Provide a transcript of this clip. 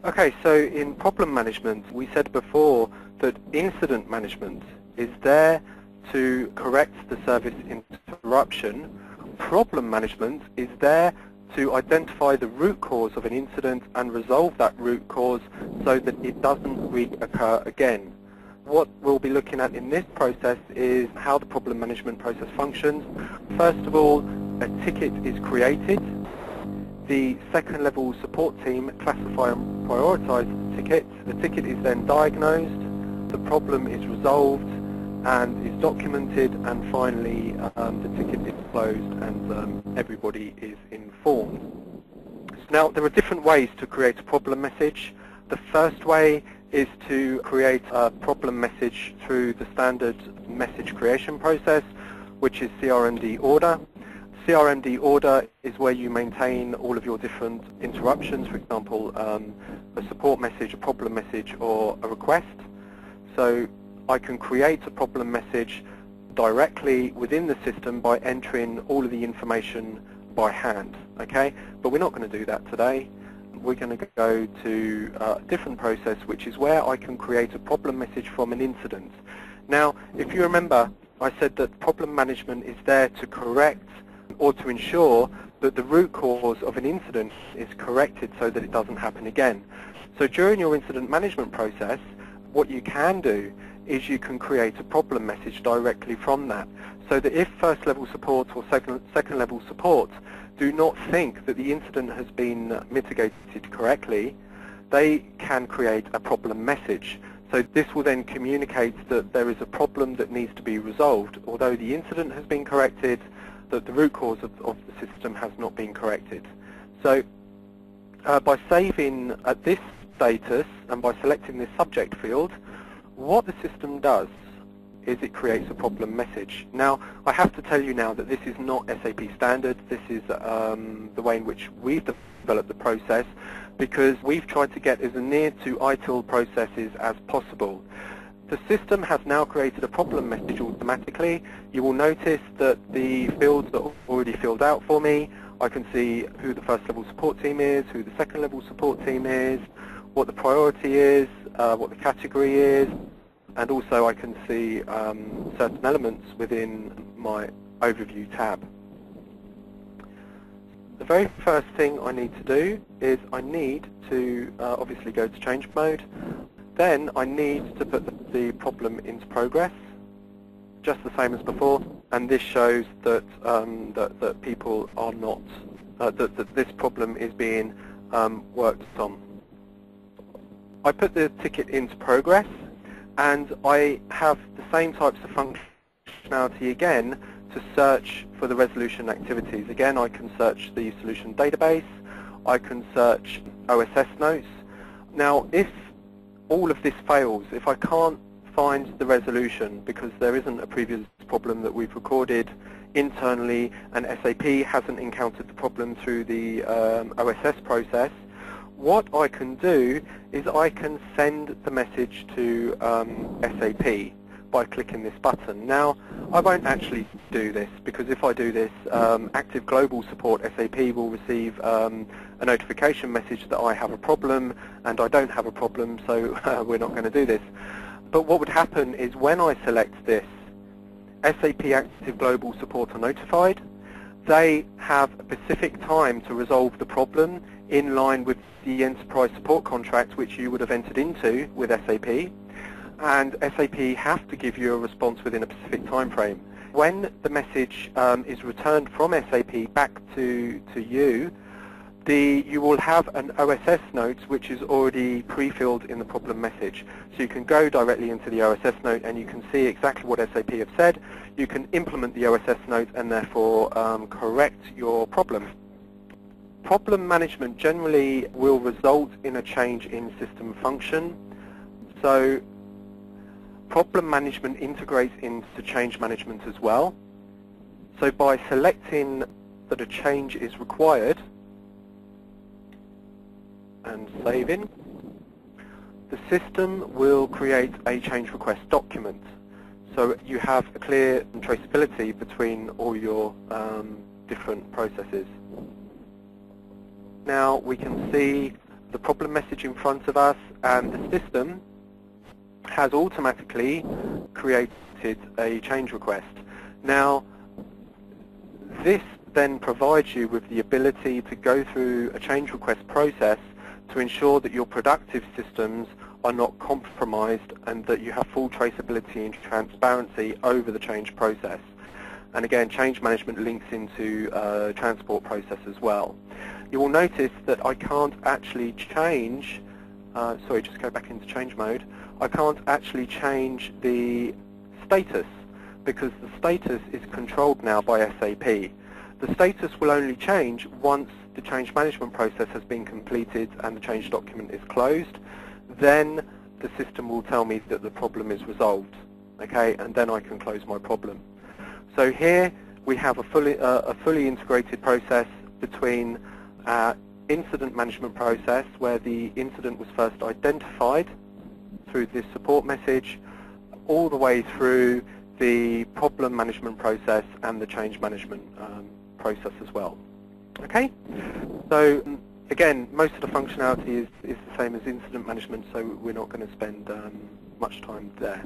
Okay, so in problem management, we said before that incident management is there to correct the service interruption. Problem management is there to identify the root cause of an incident and resolve that root cause so that it doesn't reoccur again. What we'll be looking at in this process is how the problem management process functions. First of all, a ticket is created. The second level support team classify and prioritize the ticket. The ticket is then diagnosed, the problem is resolved and is documented, and finally the ticket is closed and everybody is informed. Now there are different ways to create a problem message. The first way is to create a problem message through the standard message creation process, which is CRMD order. CRMD order is where you maintain all of your different interruptions, for example, a support message, a problem message, or a request. So I can create a problem message directly within the system by entering all of the information by hand, okay? But we're not going to do that today. We're going to go to a different process, which is where I can create a problem message from an incident. Now, if you remember, I said that problem management is there to correct or to ensure that the root cause of an incident is corrected so that it doesn't happen again. So during your incident management process, what you can do is you can create a problem message directly from that, so that if first level support or second level support do not think that the incident has been mitigated correctly, they can create a problem message. So this will then communicate that there is a problem that needs to be resolved, although the incident has been corrected, that the root cause of the system has not been corrected. So by saving at this status and by selecting this subject field, what the system does is it creates a problem message. Now, I have to tell you now that this is not SAP standard. This is the way in which we've developed the process, because we've tried to get as near to ITIL processes as possible. The system has now created a problem message automatically. You will notice that the fields are already filled out for me. I can see who the first level support team is, who the second level support team is, what the priority is, what the category is, and also I can see certain elements within my overview tab. The very first thing I need to do is I need to obviously go to change mode. Then I need to put the problem into progress, just the same as before, and this shows that that people are not that this problem is being worked on. I put the ticket into progress, and I have the same types of functionality again to search for the resolution activities. Again, I can search the solution database, I can search OSS notes. Now, if all of this fails, if I can't find the resolution because there isn't a previous problem that we've recorded internally and SAP hasn't encountered the problem through the OSS process, what I can do is I can send the message to SAP by clicking this button. Now, I won't actually do this, because if I do this, Active Global Support SAP will receive a notification message that I have a problem, and I don't have a problem, so we're not going to do this. But what would happen is when I select this, SAP Active Global Support are notified. They have a specific time to resolve the problem in line with the enterprise support contract which you would have entered into with SAP. And SAP have to give you a response within a specific time frame. When the message is returned from SAP back to you, you will have an OSS note which is already pre-filled in the problem message. So you can go directly into the OSS note and you can see exactly what SAP have said. You can implement the OSS note and therefore correct your problem. Problem management generally will result in a change in system function. So problem management integrates into change management as well. So by selecting that a change is required and saving, the system will create a change request document. So you have a clear traceability between all your different processes. Now we can see the problem message in front of us, and the system has automatically created a change request. Now, this then provides you with the ability to go through a change request process to ensure that your productive systems are not compromised and that you have full traceability and transparency over the change process. And again, change management links into transport process as well. You will notice that I can't actually change, sorry, just go back into change mode. I can't actually change the status because the status is controlled now by SAP. The status will only change once the change management process has been completed and the change document is closed. Then the system will tell me that the problem is resolved, okay, and then I can close my problem. So here we have a fully integrated process between our incident management process, where the incident was first identified through this support message, all the way through the problem management process and the change management process as well. Okay, so again, most of the functionality is the same as incident management, so we're not going to spend much time there.